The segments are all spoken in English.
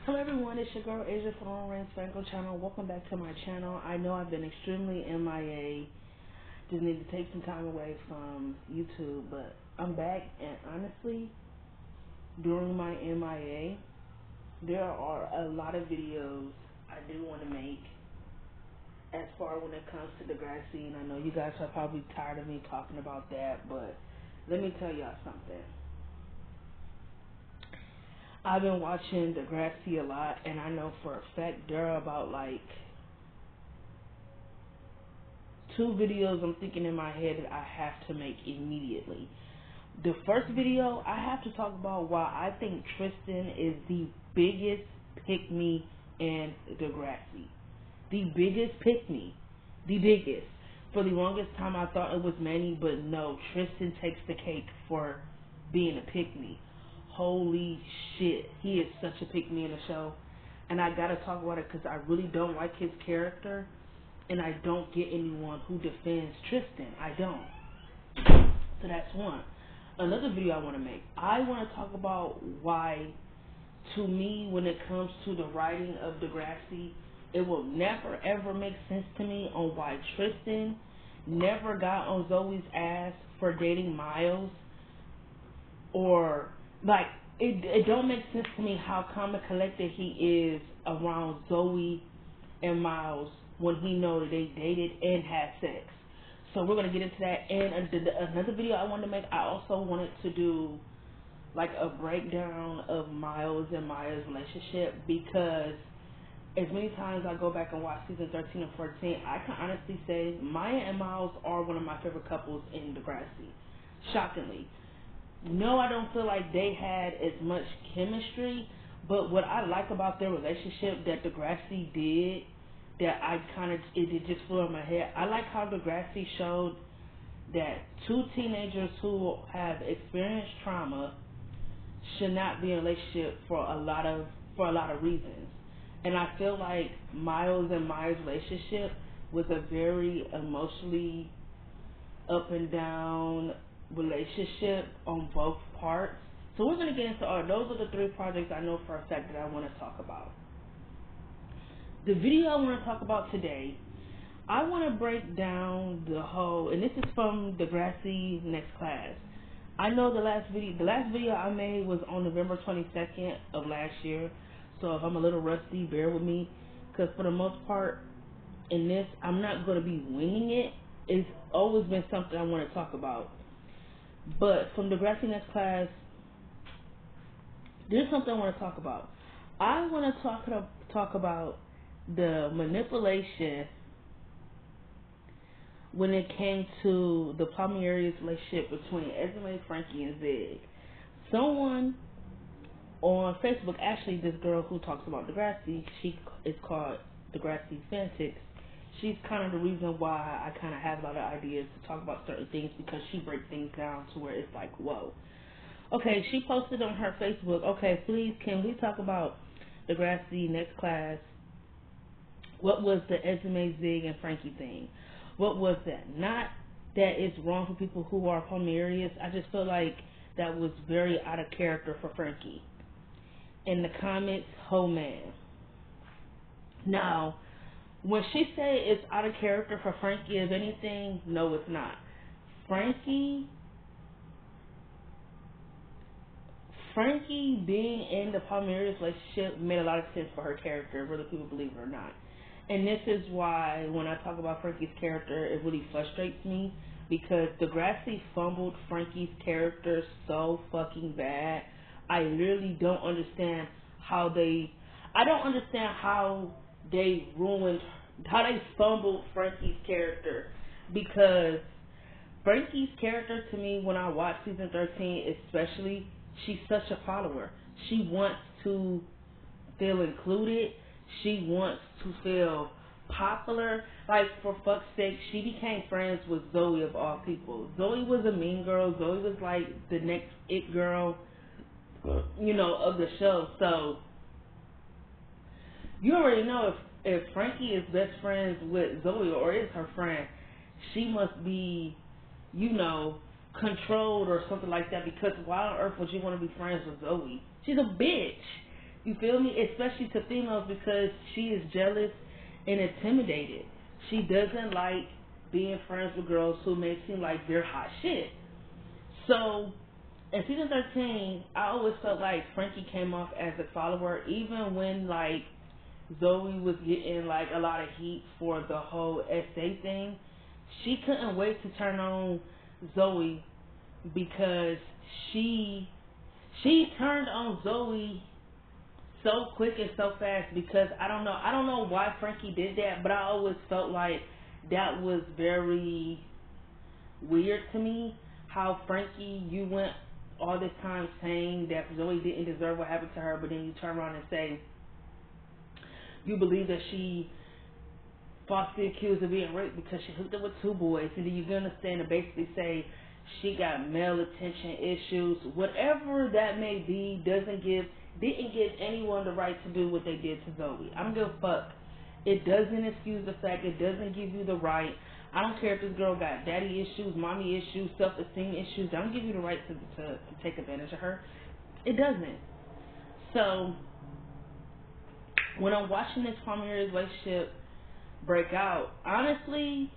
Hello everyone, it's your girl Asia from the Franco channel. Welcome back to my channel. I know I've been extremely MIA. Just need to take some time away from YouTube, but I'm back, and honestly, during my MIA, there are a lot of videos I do want to make as far when it comes to the grass scene. I know you guys are probably tired of me talking about that, but let me tell y'all something. I've been watching Degrassi a lot, and I know for a fact there are about like 2 videos I'm thinking in my head that I have to make immediately. The first video, I have to talk about why I think Tristan is the biggest pick-me in Degrassi. The biggest pick-me. The biggest. For the longest time I thought it was Manny, but no, Tristan takes the cake for being a pick-me. Holy shit, he is such a pick-me in the show, and I gotta talk about it because I really don't like his character, and I don't get anyone who defends Tristan. I don't. So that's one. Another video I want to make, I want to talk about why, to me, when it comes to the writing of Degrassi, it will never ever make sense to me on why Tristan never got on Zoe's ass for dating Miles, or like, it don't make sense to me how calm and collected he is around Zoe and Miles when he know that they dated and had sex. So we're going to get into that. And another video I wanted to make, I also wanted to do like a breakdown of Miles and Maya's relationship, because as many times I go back and watch season 13 and 14, I can honestly say Maya and Miles are one of my favorite couples in Degrassi. Shockingly. No, I don't feel like they had as much chemistry, but what I like about their relationship that Degrassi did, that it just flew in my head, I like how Degrassi showed that 2 teenagers who have experienced trauma should not be in a relationship for a lot of reasons. And I feel like Miles and Maya's relationship was a very emotionally up and down relationship on both parts. So we're going to get into those are the 3 projects I know for a fact that I want to talk about. The video I want to talk about today, I want to break down the whole, and this is from Degrassi Next Class. I know the last video I made was on November 22nd of last year, so if I'm a little rusty, bear with me, because for the most part in this, I'm not going to be winging it. It's always been something I want to talk about. But from Degrassi Next Class, there's something I want to talk about. I want to talk about the manipulation when it came to the polyamorous relationship between Esma, Frankie, and Zig. Someone on Facebook, actually this girl who talks about Degrassi, she is called Degrassi Fantics. She's kind of the reason why I kind of have a lot of ideas to talk about certain things, because she breaks things down to where it's like, whoa. Okay, she posted on her Facebook, okay, please, can we talk about Degrassi Next Class? What was the Esme, Zig, and Frankie thing? What was that? Not that it's wrong for people who are polyamorous. I just feel like that was very out of character for Frankie. In the comments, oh man. Now, when she say it's out of character for Frankie, if anything, no, it's not. Frankie being in the polyamorous relationship made a lot of sense for her character, whether people believe it or not. And this is why when I talk about Frankie's character, it really frustrates me, because Degrassi fumbled Frankie's character so fucking bad. I literally don't understand how they fumbled Frankie's character, because Frankie's character, to me, when I watch season 13 especially, she's such a follower. She wants to feel included. She wants to feel popular. Like, for fuck's sake, she became friends with Zoe of all people. Zoe was a mean girl. Zoe was like the next it girl, of the show. So you already know if Frankie is best friends with Zoe, or is her friend, she must be, controlled or something like that, because why on earth would you want to be friends with Zoe? She's a bitch. You feel me? Especially to females, because she is jealous and intimidated. She doesn't like being friends with girls who may seem like they're hot shit. So in season 13, I always felt like Frankie came off as a follower, even when like Zoe was getting like a lot of heat for the whole essay thing. She couldn't wait to turn on Zoe because she turned on Zoe so quick and so fast, because I don't know why Frankie did that, but I always felt like that was very weird to me. How Frankie, you went all this time saying that Zoe didn't deserve what happened to her, but then you turn around and say you believe that she falsely accused of being raped because she hooked up with 2 boys, and then you're gonna stand and basically say she got male attention issues. Whatever that may be, didn't give anyone the right to do what they did to Zoe. I don't give a fuck. It doesn't excuse the fact. It doesn't give you the right. I don't care if this girl got daddy issues, mommy issues, self-esteem issues. I don't give you the right to take advantage of her. It doesn't. So when I'm watching this primary relationship break out, honestly,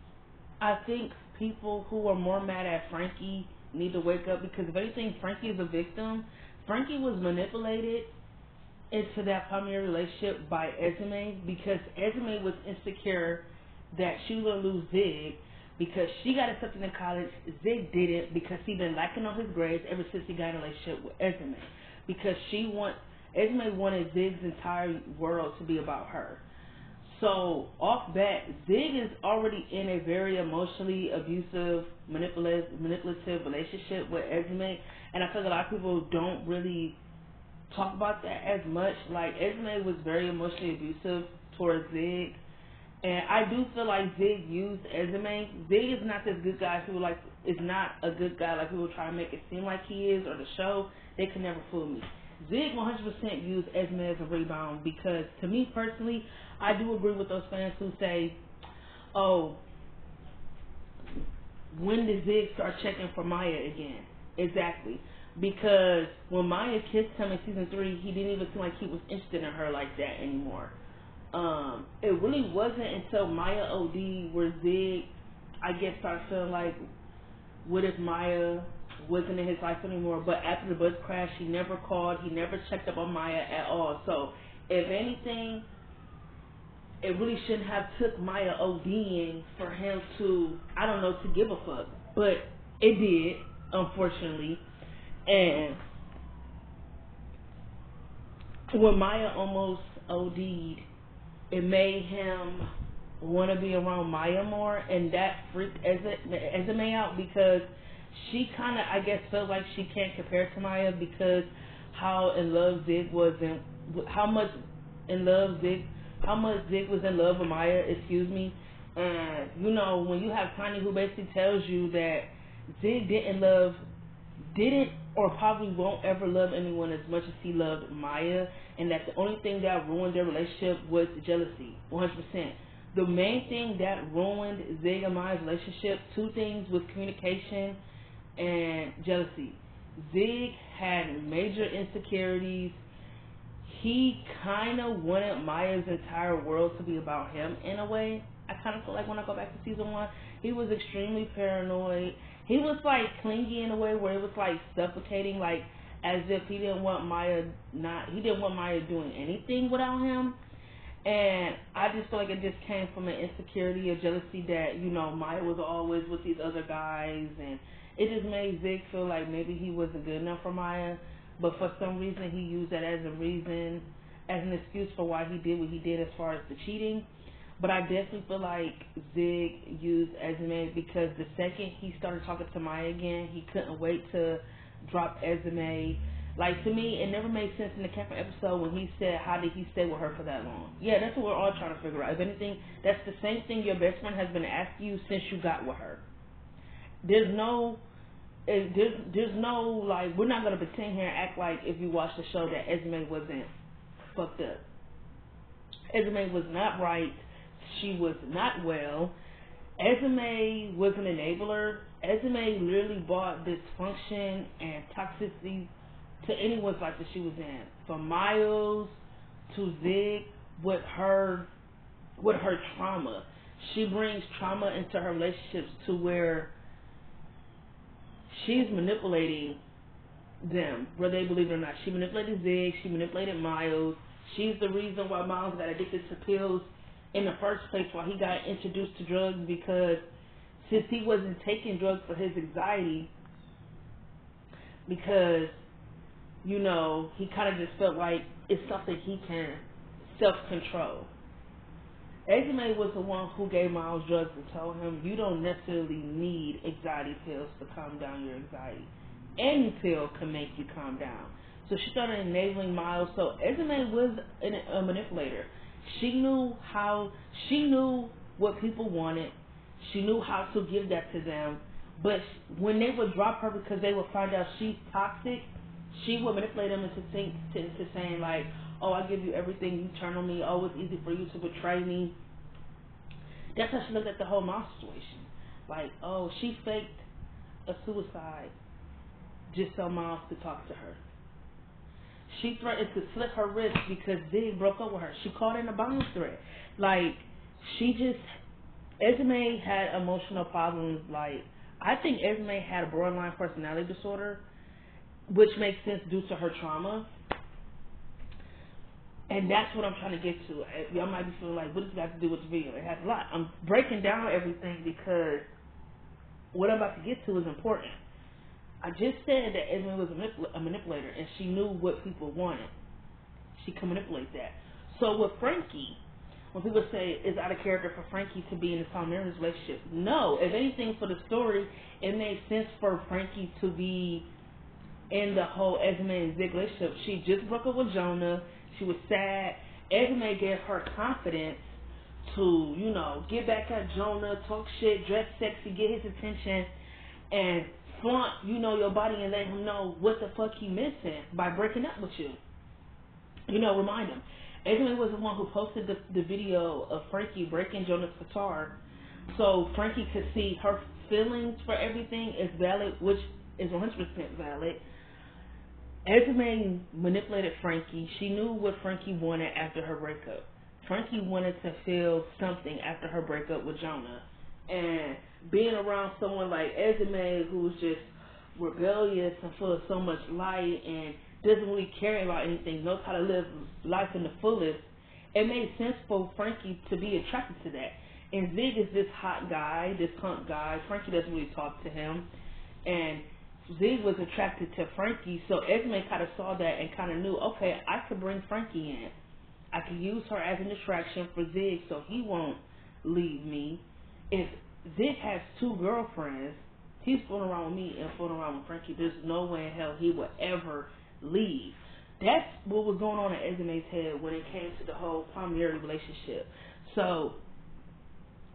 I think people who are more mad at Frankie need to wake up, because if anything, Frankie is a victim. Frankie was manipulated into that primary relationship by Esma, because Esma was insecure that she was going to lose Zig because she got accepted in college. Zig didn't, because he been lacking on his grades ever since he got in a relationship with Esma, because Esma wanted Zig's entire world to be about her. So off bat, Zig is already in a very emotionally abusive, manipulative relationship with Esma, and I feel like a lot of people don't really talk about that as much. Like, Esma was very emotionally abusive towards Zig, and I do feel like Zig used Esma. Zig is not this good guy who is not a good guy like people try to make it seem like he is, or the show. They can never fool me. Zig 100% used Esma as a rebound, because to me personally, I do agree with those fans who say, oh, when did Zig start checking for Maya again? Exactly. Because when Maya kissed him in season 3, he didn't even seem like he was interested in her like that anymore. It really wasn't until Maya OD where Zig, I guess, started feeling like, what if Maya wasn't in his life anymore? But after the bus crash, he never called, he never checked up on Maya at all. So if anything, it really shouldn't have took Maya ODing for him to, I don't know, to give a fuck. But it did, unfortunately. And when Maya almost OD'd, it made him want to be around Maya more, and that freaked Esma out, because she kind of, I guess, felt like she can't compare to Maya, because how in love Zig was, and how much Zig was in love with Maya, excuse me. And you know, when you have Tiny who basically tells you that Zig didn't or probably won't ever love anyone as much as he loved Maya, and that the only thing that ruined their relationship was jealousy, 100%. The main thing that ruined Zig and Maya's relationship, 2 things, was communication and jealousy. Zig had major insecurities. He kind of wanted Maya's entire world to be about him in a way. I kind of feel like when I go back to season 1, he was extremely paranoid. He was like clingy in a way where it was like suffocating, like as if he didn't want Maya doing anything without him. And I just feel like it just came from an insecurity or jealousy that, you know, Maya was always with these other guys, and it just made Zig feel like maybe he wasn't good enough for Maya. But for some reason, he used that as an excuse for why he did what he did as far as the cheating. But I definitely feel like Zig used Esma, because the second he started talking to Maya again, he couldn't wait to drop Esma. Like, to me, it never made sense in the camping episode when he said, how did he stay with her for that long? Yeah, that's what we're all trying to figure out. If anything, that's the same thing your best friend has been asking you since you got with her. There's no, like, we're not going to pretend here and act like if you watch the show that Esma wasn't fucked up. Esma was not right. She was not well. Esma was an enabler. Esma literally brought dysfunction and toxicity to anyone's life that she was in, from Miles to Zig, with her trauma. She brings trauma into her relationships to where she's manipulating them, whether they believe it or not. She manipulated Zig, she manipulated Miles. She's the reason why Miles got addicted to pills in the first place, why he got introduced to drugs, because since he wasn't taking drugs for his anxiety, because, you know, he kind of just felt like it's something he can self-control. Esma was the one who gave Miles drugs and told him, you don't necessarily need anxiety pills to calm down your anxiety. Any pill can make you calm down. So she started enabling Miles. So Esma was a manipulator. She knew what people wanted. She knew how to give that to them. But when they would drop her because they would find out she's toxic, she would manipulate them into saying like, oh, I give you everything, you turn on me, oh, it's easy for you to betray me. That's how she looked at the whole Miles situation. Like, oh, she faked a suicide just so Miles could talk to her. She threatened to slit her wrist because Zig broke up with her. She called in a bomb threat. Like, Esma had emotional problems. Like, I think Esma had a borderline personality disorder, which makes sense due to her trauma. And that's what I'm trying to get to. Y'all might be feeling like, what does it got to do with the video? It has a lot. I'm breaking down everything because what I'm about to get to is important. I just said that Esma was a manipulator, and she knew what people wanted. She could manipulate that. So with Frankie, when people say it's out of character for Frankie to be in a polyamorous relationship, no. If anything, for the story, it made sense for Frankie to be in the whole Esma and Zig relationship. She just broke up with Jonah. She was sad. Esma gave her confidence to, you know, get back at Jonah, talk shit, dress sexy, get his attention, and flaunt, you know, your body and let him know what the fuck he missing by breaking up with you. You know, remind him. Esma was the one who posted the video of Frankie breaking Jonah's guitar so Frankie could see her feelings for everything is valid, which is 100% valid. Esma manipulated Frankie. She knew what Frankie wanted after her breakup. Frankie wanted to feel something after her breakup with Jonah. And being around someone like Esma, who's just rebellious and full of so much light and doesn't really care about anything, knows how to live life in the fullest, it made sense for Frankie to be attracted to that. And Zig is this hot guy, this hunk guy. Frankie doesn't really talk to him. And Zig was attracted to Frankie, so Esma kind of saw that and kind of knew, okay, I could bring Frankie in. I could use her as an distraction for Zig so he won't leave me. If Zig has two girlfriends, he's fooling around with me and fooling around with Frankie. There's no way in hell he would ever leave. That's what was going on in Esma's head when it came to the whole polyamorous relationship. So,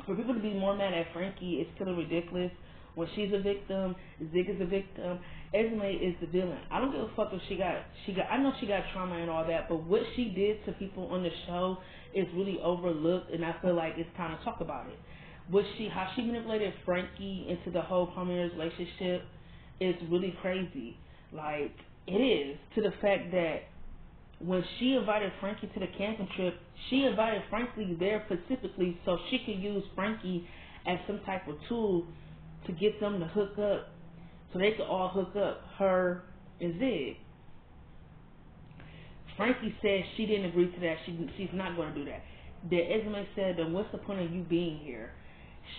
for people to be more mad at Frankie is kind of ridiculous. When she's a victim, Zig is a victim, Esma is the villain. I don't give a fuck if she got, I know she got trauma and all that, but what she did to people on the show is really overlooked, and I feel like it's time to talk about it. How she manipulated Frankie into the whole polyamorous relationship is really crazy. Like, it is, to the fact that when she invited Frankie to the camping trip, she invited Frankie there specifically so she could use Frankie as some type of tool to get them to hook up, so they could all hook up, her and Zig. Frankie said she didn't agree to that. She's not going to do that. Then Esma said, then what's the point of you being here?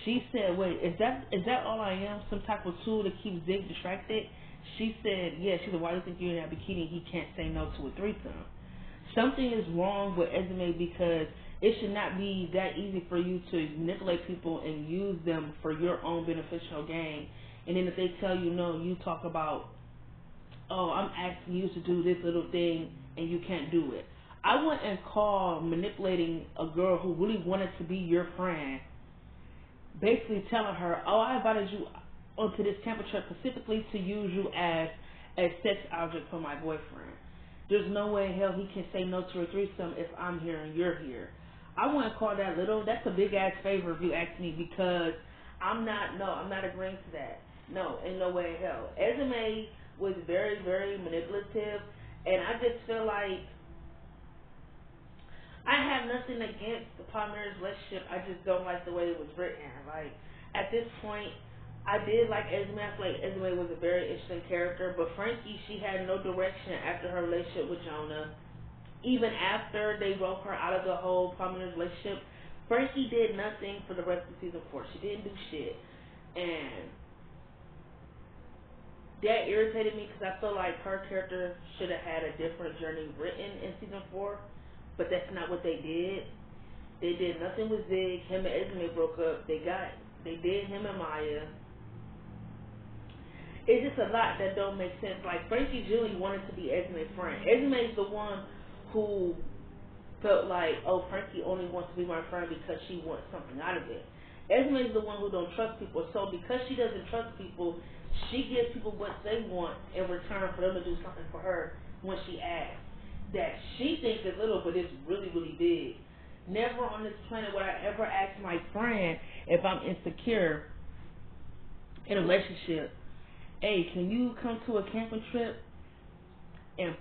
She said, wait, is that all I am? Some type of tool to keep Zig distracted? She said, yeah. She said, why do you think you're in that bikini? He can't say no to a threesome. Something is wrong with Esma because it should not be that easy for you to manipulate people and use them for your own beneficial gain. And then if they tell you no, you talk about, oh, I'm asking you to do this little thing and you can't do it. I wouldn't call manipulating a girl who really wanted to be your friend, basically telling her, oh, I invited you onto this camping trip specifically to use you as a sex object for my boyfriend. There's no way in hell he can say no to a threesome if I'm here and you're here. I wouldn't call that little. That's a big ass favor if you ask me, because I'm not agreeing to that. No, ain't no way in hell. Esma was very, very manipulative. And I just feel like I have nothing against the polyamorous relationship. I just don't like the way it was written. Like, at this point, I did like Esma. I feel like Esma was a very interesting character. But Frankie, she had no direction after her relationship with Jonah. Even after they wrote her out of the whole polyamorous relationship, Frankie did nothing for the rest of season 4. She didn't do shit. And that irritated me because I feel like her character should have had a different journey written in season 4. But that's not what they did. They did nothing with Zig. Him and Esme broke up. They did him and Maya. It's just a lot that don't make sense. Like, Frankie Julie wanted to be Esme's friend. Esme's the one who felt like, oh, Frankie only wants to be my friend because she wants something out of it. Esme's the one who don't trust people. So because she doesn't trust people, she gives people what they want in return for them to do something for her when she asks. That she thinks is little, but it's really, really big. Never on this planet would I ever ask my friend if I'm insecure in a relationship, hey, can you come to a camping trip and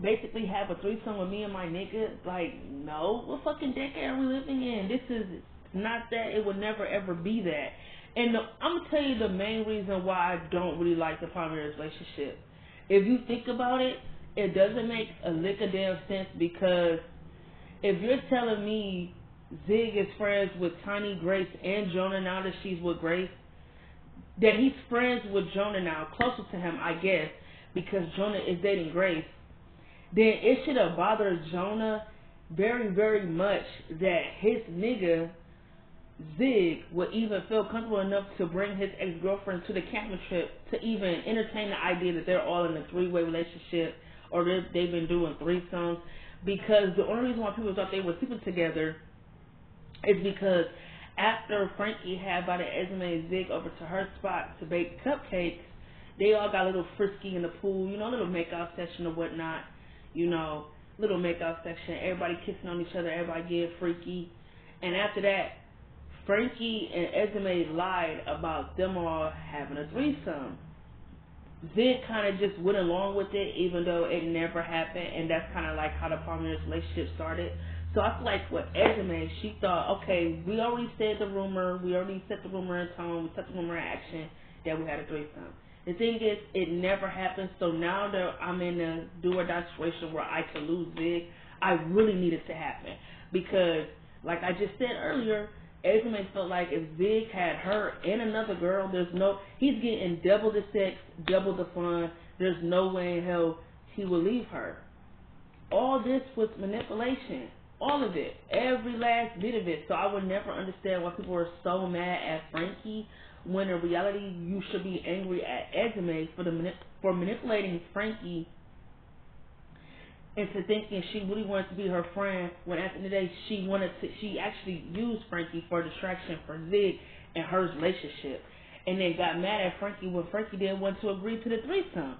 basically have a threesome with me and my nigga? Like, no. What fucking decade are we living in? This is not that. It would never ever be that. And I'm gonna tell you the main reason why I don't really like the polyamorous relationship. If you think about it, it doesn't make a lick of damn sense, because if you're telling me Zig is friends with Tiny, Grace, and Jonah now that she's with Grace, that he's friends with Jonah now, closer to him, I guess, because Jonah is dating Grace, then it should have bothered Jonah very, very much that his nigga Zig would even feel comfortable enough to bring his ex-girlfriend to the camping trip, to even entertain the idea that they're all in a three-way relationship, or they've been doing threesomes. Because the only reason why people thought they were sleeping together is because after Frankie had invited Esme and Zig over to her spot to bake cupcakes, they all got a little frisky in the pool, you know, a little make-out session or whatnot, you know, little make-out section, everybody kissing on each other, everybody getting freaky. And after that, Frankie and Esme lied about them all having a threesome. Zig kind of just went along with it, even though it never happened, and that's kind of like how the polyamorous relationship started. So I feel like with Esme, she thought, okay, we already said the rumor, we already set the rumor in tone, we set the rumor in action that we had a threesome. The thing is, it never happened. So now that I'm in a do or die situation where I could lose Zig, I really need it to happen, because, like I just said earlier, Esme felt like if Zig had her and another girl, he's getting double the sex, double the fun. There's no way in hell he will leave her. All this was manipulation. All of it. Every last bit of it. So I would never understand why people are so mad at Frankie, when in reality you should be angry at Esme for manipulating Frankie into thinking she really wanted to be her friend, when at the end of the day she actually used Frankie for distraction for Zig and her relationship, and then got mad at Frankie when Frankie didn't want to agree to the threesome.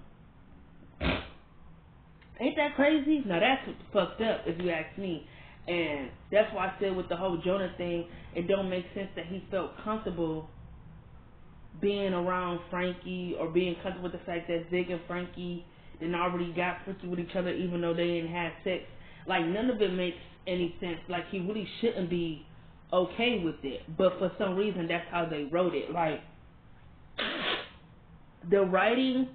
Ain't that crazy? Now that's fucked up if you ask me. And that's why I said with the whole Jonah thing, it don't make sense that he felt comfortable being around Frankie, or being comfortable with the fact that Zig and Frankie and already got freaky with each other even though they didn't have sex. Like, none of it makes any sense. Like, he really shouldn't be okay with it. But for some reason, that's how they wrote it. Like, the writing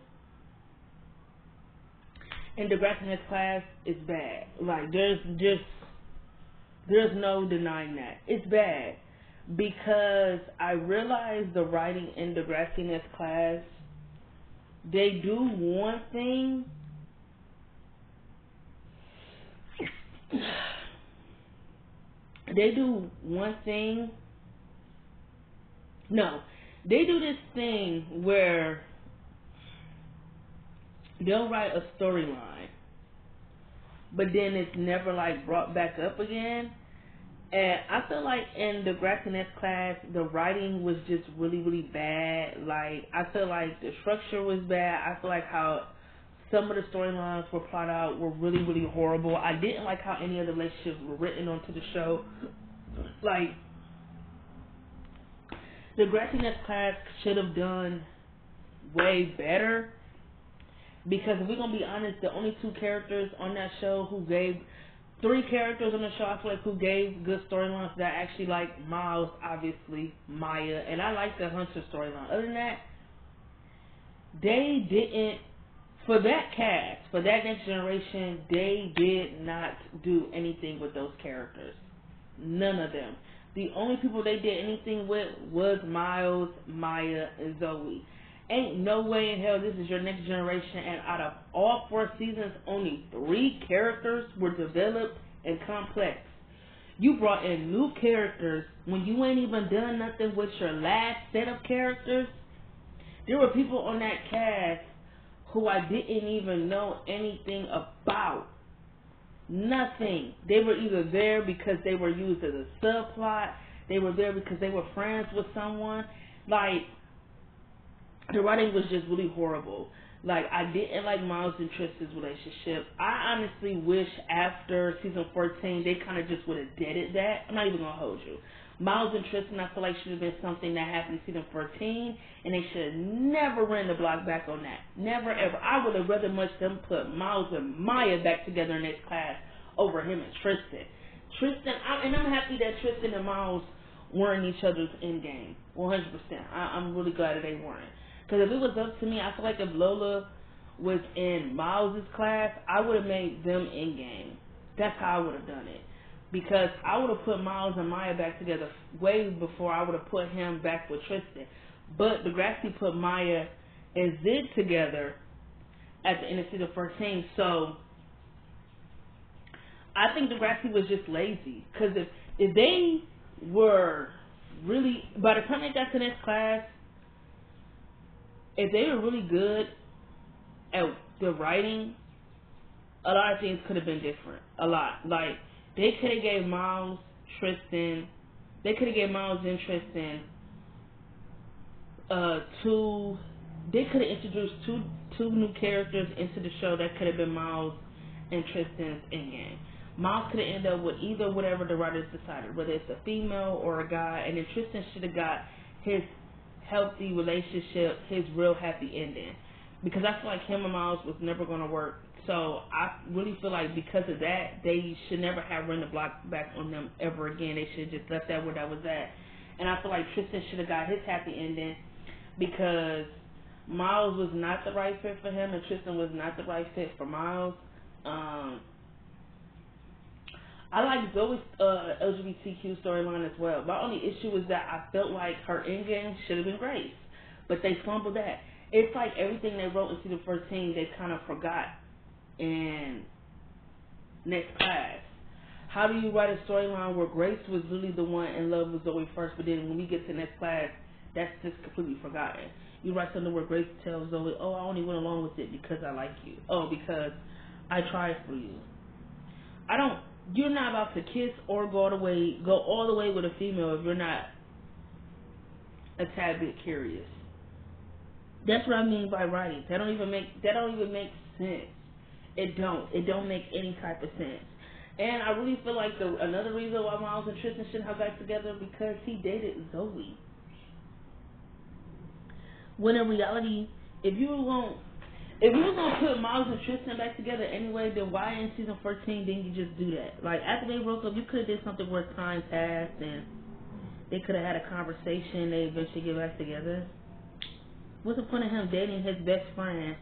in the Grassness class is bad. Like, there's no denying that. It's bad. Because I realized the writing in the Grassness class, they do one thing they do this thing where they'll write a storyline, but then it's never like brought back up again. And I feel like in the Grassness class, the writing was just really, really bad. Like, I feel like the structure was bad. I feel like how some of the storylines were plotted out were really, really horrible. I didn't like how any of the relationships were written onto the show. Like, the Grassness class should have done way better Because if we're gonna be honest, the only two characters on that show who gave three characters on the show, I feel like, who gave good storylines that I actually like: Miles, obviously, Maya, and I like the Hunter storyline. Other than that, they didn't, for that cast, for that next generation, they did not do anything with those characters. None of them. The only people they did anything with was Miles, Maya, and Zoe. Ain't no way in hell this is your next generation, and out of all 4 seasons, only 3 characters were developed and complex. You brought in new characters when you ain't even done nothing with your last set of characters. There were people on that cast who I didn't even know anything about. Nothing. They were either there because they were used as a subplot. They were there because they were friends with someone. Like, the writing was just really horrible. Like, I didn't like Miles and Tristan's relationship. I honestly wish after season 14 they kind of just would have deaded that. I'm not even going to hold you. Miles and Tristan, I feel like, should have been something that happened in season 14, and they should have never ran the block back on that. Never, ever. I would have rather much them put Miles and Maya back together in next class over him and Tristan. And I'm happy that Tristan and Miles weren't each other's end game. 100%. I'm really glad that they weren't. Because if it was up to me, I feel like if Lola was in Miles' class, I would have made them in game. That's how I would have done it. Because I would have put Miles and Maya back together way before I would have put him back with Tristan. But Degrassi put Maya and Zig together at the end of season 14. So I think Degrassi was just lazy. Because if they were really, by the time they got to the next class, if they were really good at the writing, a lot of things could have been different. A lot. Like, they could have gave Miles, Tristan, they could have gave Miles and Tristan they could have introduced two new characters into the show that could have been Miles and Tristan's endgame. Miles could have ended up with either whatever the writers decided, whether it's a female or a guy, and then Tristan should have got his healthy relationship, his real happy ending. Because I feel like him and Miles was never going to work. So I really feel like because of that, they should never have run the block back on them ever again. They should have just left that where that was at. And I feel like Tristan should have got his happy ending because Miles was not the right fit for him and Tristan was not the right fit for Miles. I like Zoe's LGBTQ storyline as well. My only issue is that I felt like her endgame should have been Grace. But they fumbled that. It's like everything they wrote in season 14, they kind of forgot in next class. How do you write a storyline where Grace was really the one in love with Zoe first, but then when we get to next class, that's just completely forgotten. You write something where Grace tells Zoe, oh, I only went along with it because I like you. Oh, because I tried for you. You're not about to kiss or go all the way with a female if you're not a tad bit curious. That's what I mean by writing. That don't even make sense. It don't make any type of sense. And I really feel like another reason why Miles and Tristan shouldn't have got together because he dated Zoe. When in reality, if you were gonna put Miles and Tristan back together anyway, then why in season 14 didn't you just do that? Like, after they broke up, you could have did something where time passed and they could have had a conversation. They eventually get back together. What's the point of him dating his best friend?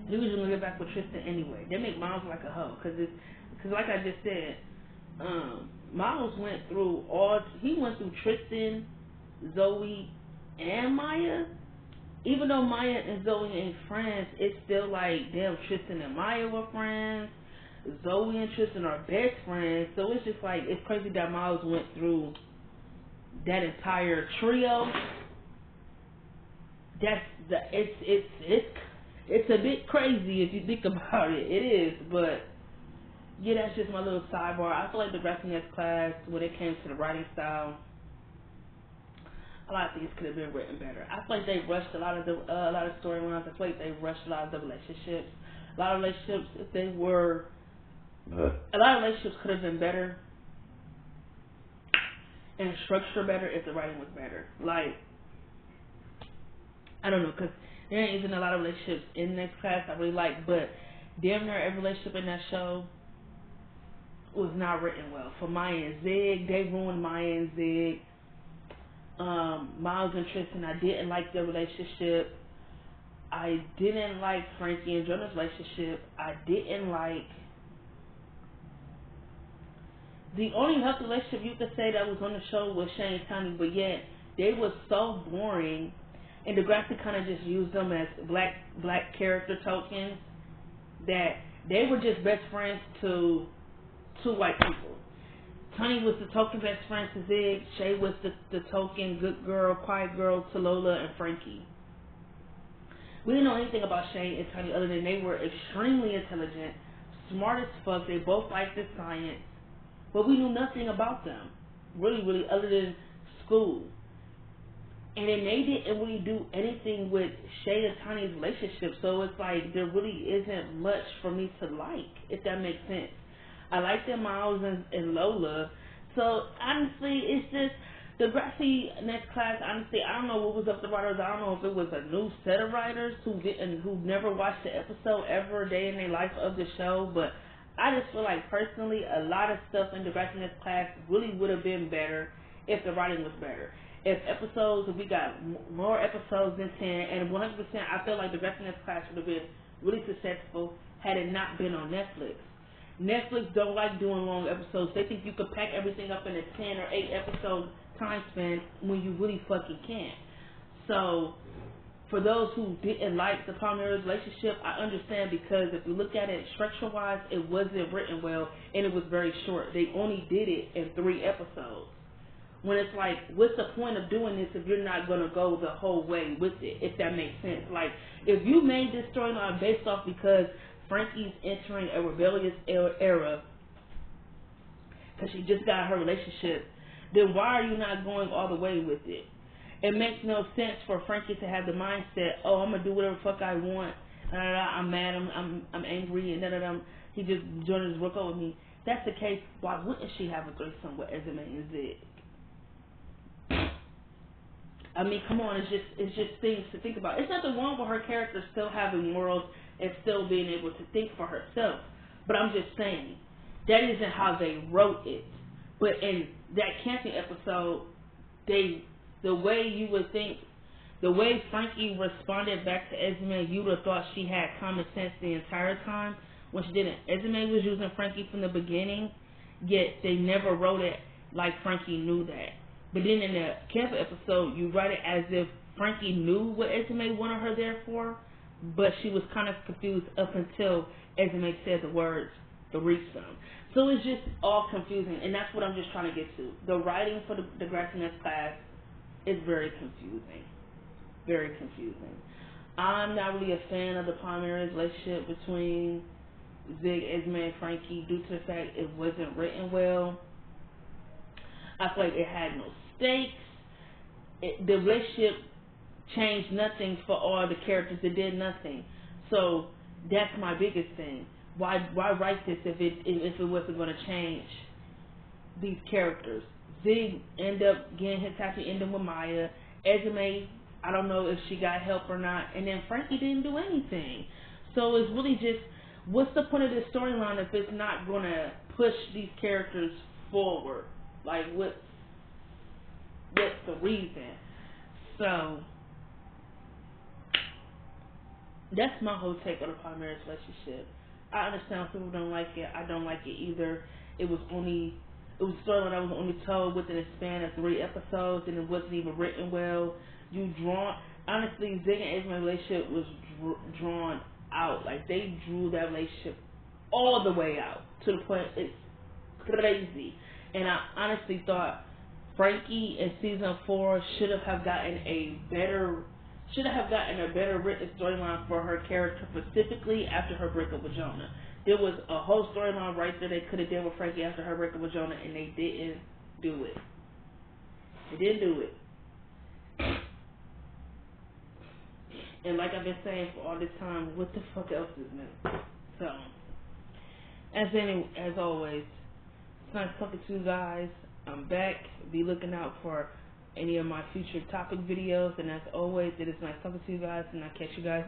He was gonna get back with Tristan anyway. They make Miles like a hoe, cause like I just said, Miles went through Tristan, Zoe, and Maya. Even though Maya and Zoe ain't friends, it's still like, damn, Tristan and Maya were friends. Zoe and Tristan are best friends. So it's just like, it's crazy that Miles went through that entire trio. It's a bit crazy if you think about it. It is, but yeah, that's just my little sidebar. I feel like the Degrassi next class, when it came to the writing style, a lot of things could have been written better. I feel like they rushed a lot of storylines. I feel like they rushed a lot of the relationships. A lot of relationships could have been better and structured better if the writing was better. Like, I don't know, because there isn't a lot of relationships in Next Class I really like, but damn near every relationship in that show was not written well. For Maya and Zig, they ruined Maya and Zig. Miles and Tristan, I didn't like their relationship. I didn't like Frankie and Jonah's relationship. I didn't like... The only healthy relationship you could say that was on the show was Shane and Tommy, but yet they were so boring, and Degrassi kind of just used them as black character tokens, that they were just best friends to two white people. Tony was the token best friend to Zig. Shay was the token good girl, quiet girl to Lola and Frankie. We didn't know anything about Shay and Tony other than they were extremely intelligent, smart as fuck. They both liked the science, but we knew nothing about them, really, other than school. And then they didn't really do anything with Shay and Tony's relationship, so it's like there really isn't much for me to like, if that makes sense. I like them Miles and Lola, so honestly, it's just Degrassi Next Class. Honestly, I don't know what was up the writers. I don't know if it was a new set of writers who never watched the episode ever a day in their life of the show, but I just feel like personally a lot of stuff in Degrassi Next Class really would have been better if the writing was better. If we got more episodes than 10, and 100%, I feel like Degrassi Next Class would have been really successful had it not been on Netflix. Netflix don't like doing long episodes. They think you could pack everything up in a 10 or 8 episode time span when you really fucking can't. So, for those who didn't like the Palmera's relationship, I understand, because if you look at it structure-wise, it wasn't written well and it was very short. They only did it in 3 episodes. When it's like, what's the point of doing this if you're not going to go the whole way with it, if that makes sense? Like, if you made this storyline based off because Frankie's entering a rebellious era because she just got her relationship, then why are you not going all the way with it? It makes no sense for Frankie to have the mindset, oh, I'm going to do whatever the fuck I want, I'm mad, I'm angry, and he just joined his work with me. If that's the case, why wouldn't she have a threesome with Esma and Zig? I mean, come on, it's just things to think about. It's nothing wrong with her character still having morals and still being able to think for herself. But I'm just saying, that isn't how they wrote it. But in that camping episode, the way you would think, the way Frankie responded back to Esma, you would have thought she had common sense the entire time, when she didn't. Esma was using Frankie from the beginning, yet they never wrote it like Frankie knew that. But then in the camping episode, you write it as if Frankie knew what Esma wanted her there for, but she was kind of confused up until Esma said the words, threesome. So it's just all confusing, and that's what I'm just trying to get to. The writing for the Degrassi Next Class is very confusing. Very confusing. I'm not really a fan of the Palmera's relationship between Zig, Esma, and Frankie due to the fact it wasn't written well. I feel like it had no stakes. The relationship changed nothing for all the characters. It did nothing. So that's my biggest thing. Why write this if it wasn't going to change these characters? Zig ended up getting his happy ending with Maya. Esma, I don't know if she got help or not. And then Frankie didn't do anything. So it's really just, what's the point of this storyline if it's not going to push these characters forward? Like, what's the reason? So that's my whole take on the Palmera's relationship. I understand people don't like it. I don't like it either. It was a storyline that was only told within a span of 3 episodes, and it wasn't even written well. Honestly, Zig and Esma's relationship was drawn out. Like, they drew that relationship all the way out to the point it's crazy. And I honestly thought Frankie in season 4 should have gotten a better written storyline for her character, specifically after her breakup with Jonah. There was a whole storyline right there they could have done with Frankie after her breakup with Jonah, and they didn't do it. They didn't do it. And like I've been saying for all this time, what the fuck else is new? So, as always, it's nice talking to you guys. I'm back. Be looking out for any of my future topic videos. And as always, it is nice talking to you guys, and I'll catch you guys